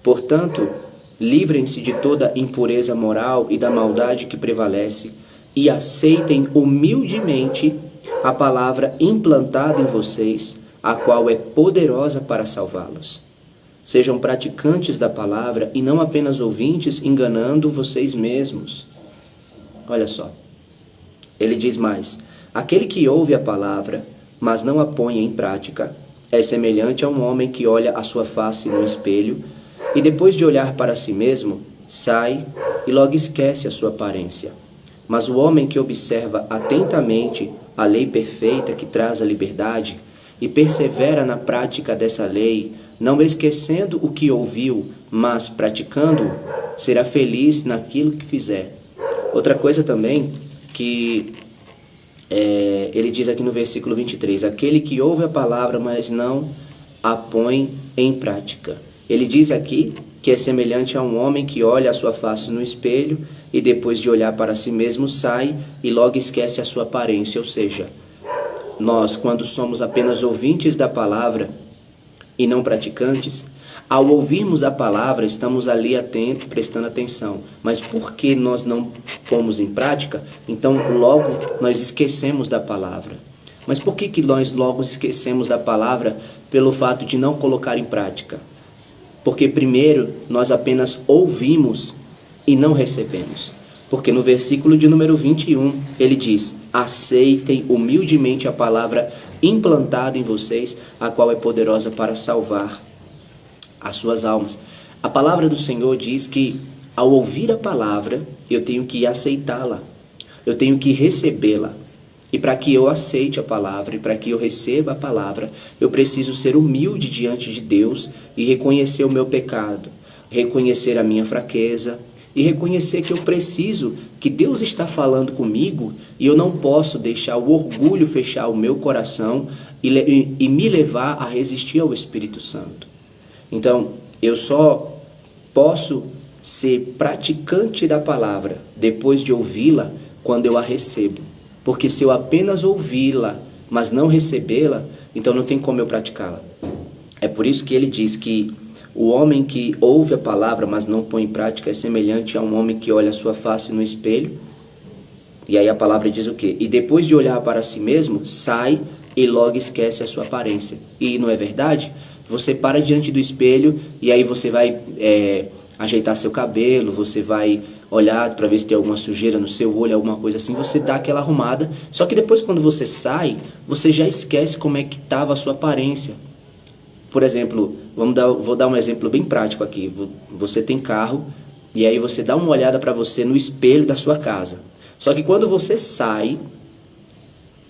Portanto, livrem-se de toda impureza moral e da maldade que prevalece e aceitem humildemente a palavra implantada em vocês, a qual é poderosa para salvá-los. Sejam praticantes da palavra e não apenas ouvintes, enganando vocês mesmos. Olha só, ele diz mais: aquele que ouve a palavra, mas não a põe em prática, é semelhante a um homem que olha a sua face no espelho e depois de olhar para si mesmo, sai e logo esquece a sua aparência. Mas o homem que observa atentamente a lei perfeita que traz a liberdade e persevera na prática dessa lei, não esquecendo o que ouviu, mas praticando-o, será feliz naquilo que fizer. Outra coisa também que ele diz aqui no versículo 23, aquele que ouve a palavra, mas não a põe em prática. Ele diz aqui que é semelhante a um homem que olha a sua face no espelho e depois de olhar para si mesmo sai e logo esquece a sua aparência. Ou seja, nós, quando somos apenas ouvintes da palavra e não praticantes, ao ouvirmos a palavra, estamos ali atentos, prestando atenção. Mas porque nós não pomos em prática, então logo nós esquecemos da palavra. Mas por que nós logo esquecemos da palavra? Pelo fato de não colocar em prática. Porque primeiro nós apenas ouvimos e não recebemos. Porque no versículo de número 21, ele diz: aceitem humildemente a palavra implantada em vocês, a qual é poderosa para salvar as suas almas. A palavra do Senhor diz que ao ouvir a palavra, eu tenho que aceitá-la, eu tenho que recebê-la. E para que eu aceite a palavra e para que eu receba a palavra, eu preciso ser humilde diante de Deus e reconhecer o meu pecado, reconhecer a minha fraqueza e reconhecer que eu preciso, que Deus está falando comigo e eu não posso deixar o orgulho fechar o meu coração e me levar a resistir ao Espírito Santo. Então, eu só posso ser praticante da palavra depois de ouvi-la quando eu a recebo. Porque se eu apenas ouvi-la, mas não recebê-la, então não tem como eu praticá-la. É por isso que ele diz que o homem que ouve a palavra, mas não põe em prática, é semelhante a um homem que olha a sua face no espelho. E aí a palavra diz o quê? E depois de olhar para si mesmo, sai e logo esquece a sua aparência. E não é verdade? Você para diante do espelho e aí você vai ajeitar seu cabelo, você vai olhar para ver se tem alguma sujeira no seu olho, alguma coisa assim, você dá aquela arrumada. Só que depois quando você sai, você já esquece como é que estava a sua aparência. Por exemplo, vou dar um exemplo bem prático aqui. Você tem carro e aí você dá uma olhada para você no espelho da sua casa. Só que quando você sai,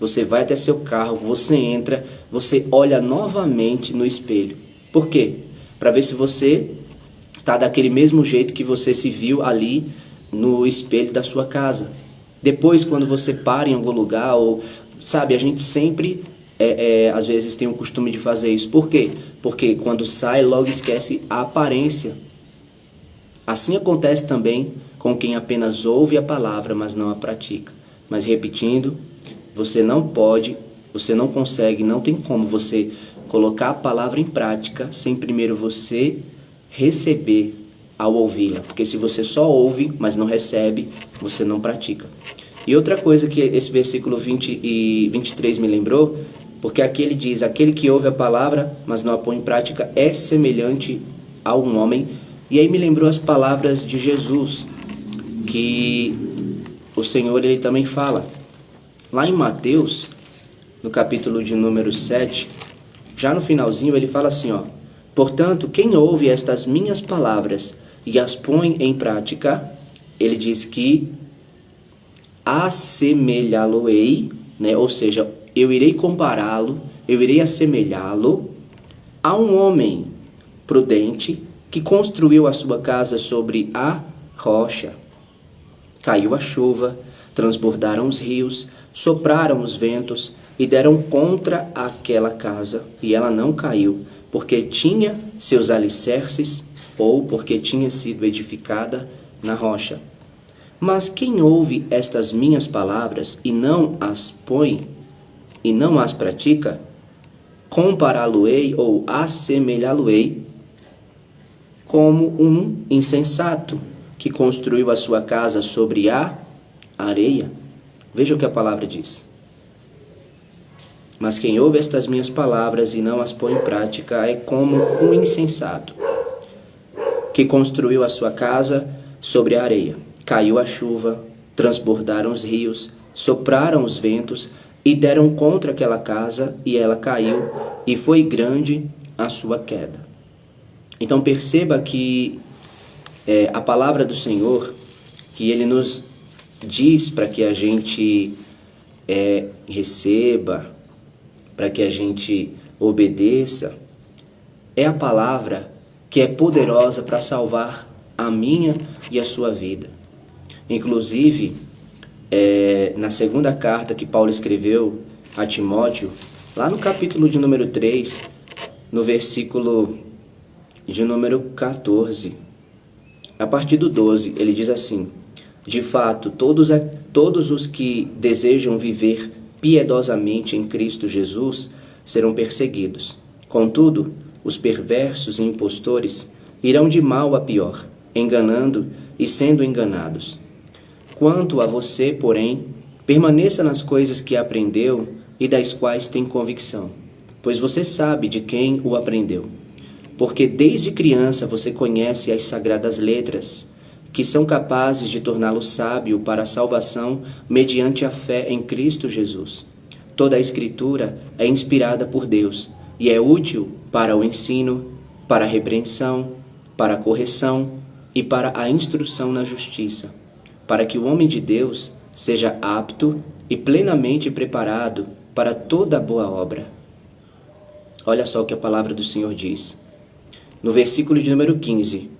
você vai até seu carro, você entra, você olha novamente no espelho. Por quê? Para ver se você está daquele mesmo jeito que você se viu ali no espelho da sua casa. Depois, quando você para em algum lugar, ou sabe, a gente sempre, às vezes tem o costume de fazer isso. Por quê? Porque quando sai, logo esquece a aparência. Assim acontece também com quem apenas ouve a palavra, mas não a pratica. Mas repetindo, você não pode, você não consegue, não tem como você colocar a palavra em prática sem primeiro você receber ao ouvi-la. Porque se você só ouve, mas não recebe, você não pratica. E outra coisa que esse versículo 20 e 23 me lembrou, porque aqui ele diz, aquele que ouve a palavra, mas não a põe em prática, é semelhante a um homem. E aí me lembrou as palavras de Jesus, que o Senhor ele também fala. Lá em Mateus, no capítulo de número 7, já no finalzinho ele fala assim, ó: portanto, quem ouve estas minhas palavras e as põe em prática, ele diz que assemelhá-lo-ei, né? Ou seja, eu irei compará-lo, eu irei assemelhá-lo a um homem prudente que construiu a sua casa sobre a rocha. Caiu a chuva, transbordaram os rios, sopraram os ventos e deram contra aquela casa, e ela não caiu, porque tinha seus alicerces, ou porque tinha sido edificada na rocha. Mas quem ouve estas minhas palavras e não as põe, e não as pratica, compará-lo-ei ou assemelhá-lo-ei como um insensato que construiu a sua casa sobre a areia. Veja o que a palavra diz. Mas quem ouve estas minhas palavras e não as põe em prática é como um insensato que construiu a sua casa sobre a areia. Caiu a chuva, transbordaram os rios, sopraram os ventos e deram contra aquela casa, e ela caiu, e foi grande a sua queda. Então perceba que a palavra do Senhor, que Ele nos diz para que a gente receba, para que a gente obedeça, é a palavra que é poderosa para salvar a minha e a sua vida. Inclusive, na segunda carta que Paulo escreveu a Timóteo, lá no capítulo de número 3, no versículo de número 14, a partir do 12, ele diz assim: de fato, todos os que desejam viver piedosamente em Cristo Jesus serão perseguidos. Contudo, os perversos e impostores irão de mal a pior, enganando e sendo enganados. Quanto a você, porém, permaneça nas coisas que aprendeu e das quais tem convicção, pois você sabe de quem o aprendeu. Porque desde criança você conhece as sagradas letras, que são capazes de torná-lo sábio para a salvação mediante a fé em Cristo Jesus. Toda a Escritura é inspirada por Deus e é útil para o ensino, para a repreensão, para a correção e para a instrução na justiça, para que o homem de Deus seja apto e plenamente preparado para toda boa obra. Olha só o que a palavra do Senhor diz. No versículo de número 15.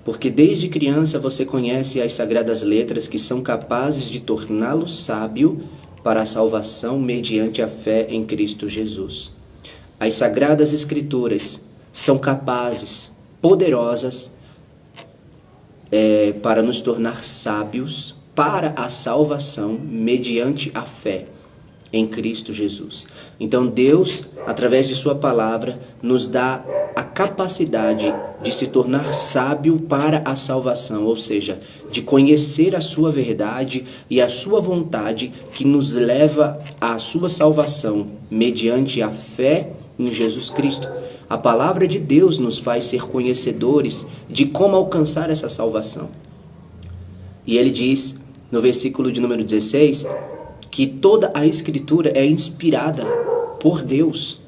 Porque desde criança você conhece as sagradas letras que são capazes de torná-lo sábio para a salvação mediante a fé em Cristo Jesus. As sagradas escrituras são capazes, poderosas, para nos tornar sábios para a salvação mediante a fé em Cristo Jesus. Então Deus, através de sua palavra, nos dá a capacidade de se tornar sábio para a salvação, ou seja, de conhecer a sua verdade e a sua vontade que nos leva à sua salvação mediante a fé em Jesus Cristo. A palavra de Deus nos faz ser conhecedores de como alcançar essa salvação. E ele diz no versículo de número 16 que toda a Escritura é inspirada por Deus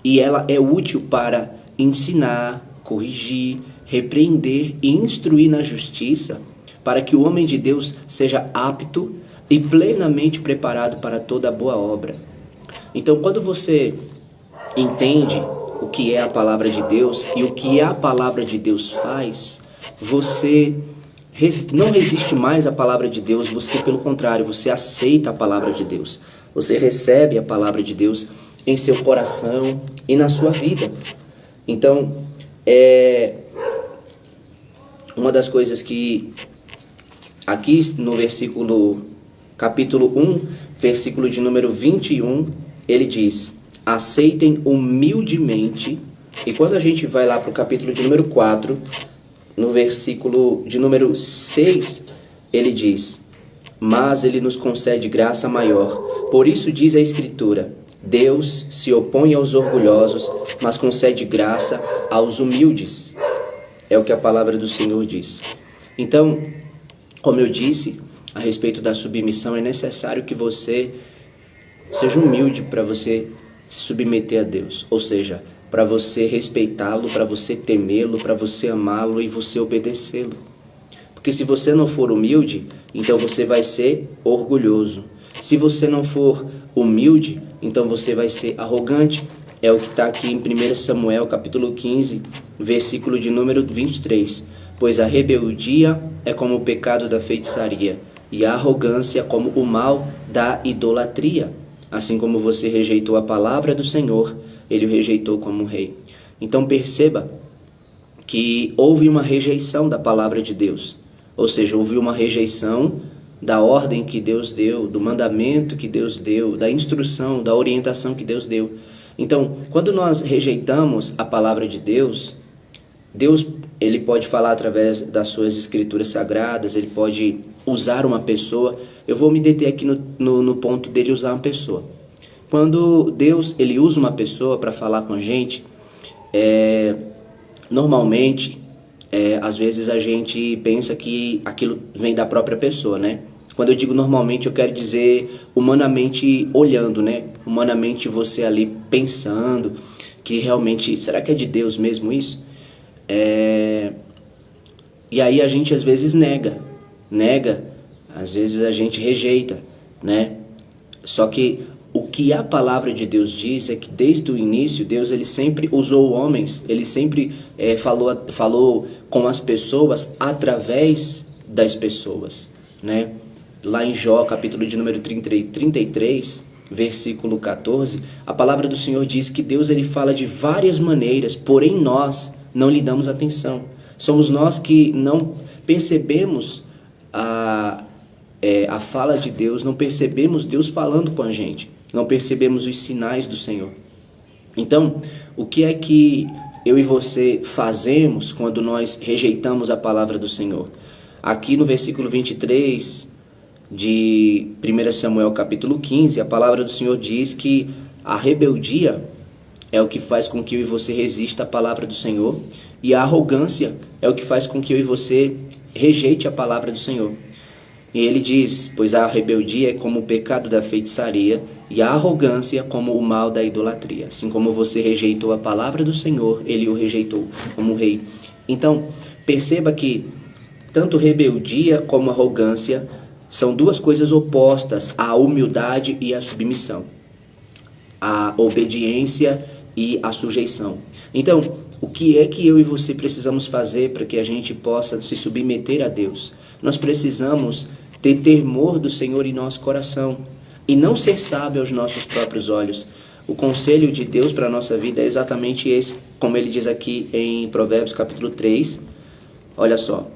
e ela é útil para ensinar, corrigir, repreender e instruir na justiça, para que o homem de Deus seja apto e plenamente preparado para toda boa obra. Então, quando você entende o que é a palavra de Deus e o que a palavra de Deus faz, você não resiste mais à palavra de Deus, você, pelo contrário, você aceita a palavra de Deus. Você recebe a palavra de Deus em seu coração e na sua vida. Então, uma das coisas que aqui no capítulo 1, versículo de número 21, ele diz: aceitem humildemente. E quando a gente vai lá para o capítulo de número 4, no versículo de número 6, ele diz: mas ele nos concede graça maior. Por isso diz a Escritura: Deus se opõe aos orgulhosos, mas concede graça aos humildes. É o que a palavra do Senhor diz. Então, como eu disse, a respeito da submissão, é necessário que você seja humilde para você se submeter a Deus. Ou seja, para você respeitá-lo, para você temê-lo, para você amá-lo e você obedecê-lo. Porque se você não for humilde, então você vai ser orgulhoso. Se você não for humilde, então você vai ser arrogante. É o que está aqui em 1 Samuel, capítulo 15, versículo de número 23. Pois a rebeldia é como o pecado da feitiçaria, e a arrogância como o mal da idolatria. Assim como você rejeitou a palavra do Senhor, ele o rejeitou como rei. Então perceba que houve uma rejeição da palavra de Deus. Ou seja, houve uma rejeição da ordem que Deus deu, do mandamento que Deus deu, da instrução, da orientação que Deus deu. Então, quando nós rejeitamos a palavra de Deus, Deus, ele pode falar através das suas escrituras sagradas, ele pode usar uma pessoa. Eu vou me deter aqui no ponto dele usar uma pessoa. Quando Deus, ele usa uma pessoa para falar com a gente, normalmente, às vezes a gente pensa que aquilo vem da própria pessoa, né? Quando eu digo normalmente, eu quero dizer humanamente olhando, né? Humanamente você ali pensando que realmente, será que é de Deus mesmo isso? E aí a gente às vezes nega, às vezes a gente rejeita, né? Só que o que a palavra de Deus diz é que desde o início Deus ele sempre usou homens, ele sempre falou com as pessoas através das pessoas, né? Lá em Jó, capítulo de número 33, versículo 14, a palavra do Senhor diz que Deus ele fala de várias maneiras, porém nós não lhe damos atenção. Somos nós que não percebemos a fala de Deus, não percebemos Deus falando com a gente, não percebemos os sinais do Senhor. Então, o que é que eu e você fazemos quando nós rejeitamos a palavra do Senhor? Aqui no versículo 23 de 1 Samuel capítulo 15, a palavra do Senhor diz que a rebeldia é o que faz com que eu e você resista à palavra do Senhor, e a arrogância é o que faz com que eu e você rejeite a palavra do Senhor. E ele diz, pois a rebeldia é como o pecado da feitiçaria, e a arrogância como o mal da idolatria. Assim como você rejeitou a palavra do Senhor, ele o rejeitou como rei. Então, perceba que tanto rebeldia como arrogância são duas coisas opostas à humildade e à submissão, à obediência e à sujeição. Então, o que é que eu e você precisamos fazer para que a gente possa se submeter a Deus? Nós precisamos ter temor do Senhor em nosso coração e não ser sábio aos nossos próprios olhos. O conselho de Deus para a nossa vida é exatamente esse, como ele diz aqui em Provérbios capítulo 3. Olha só.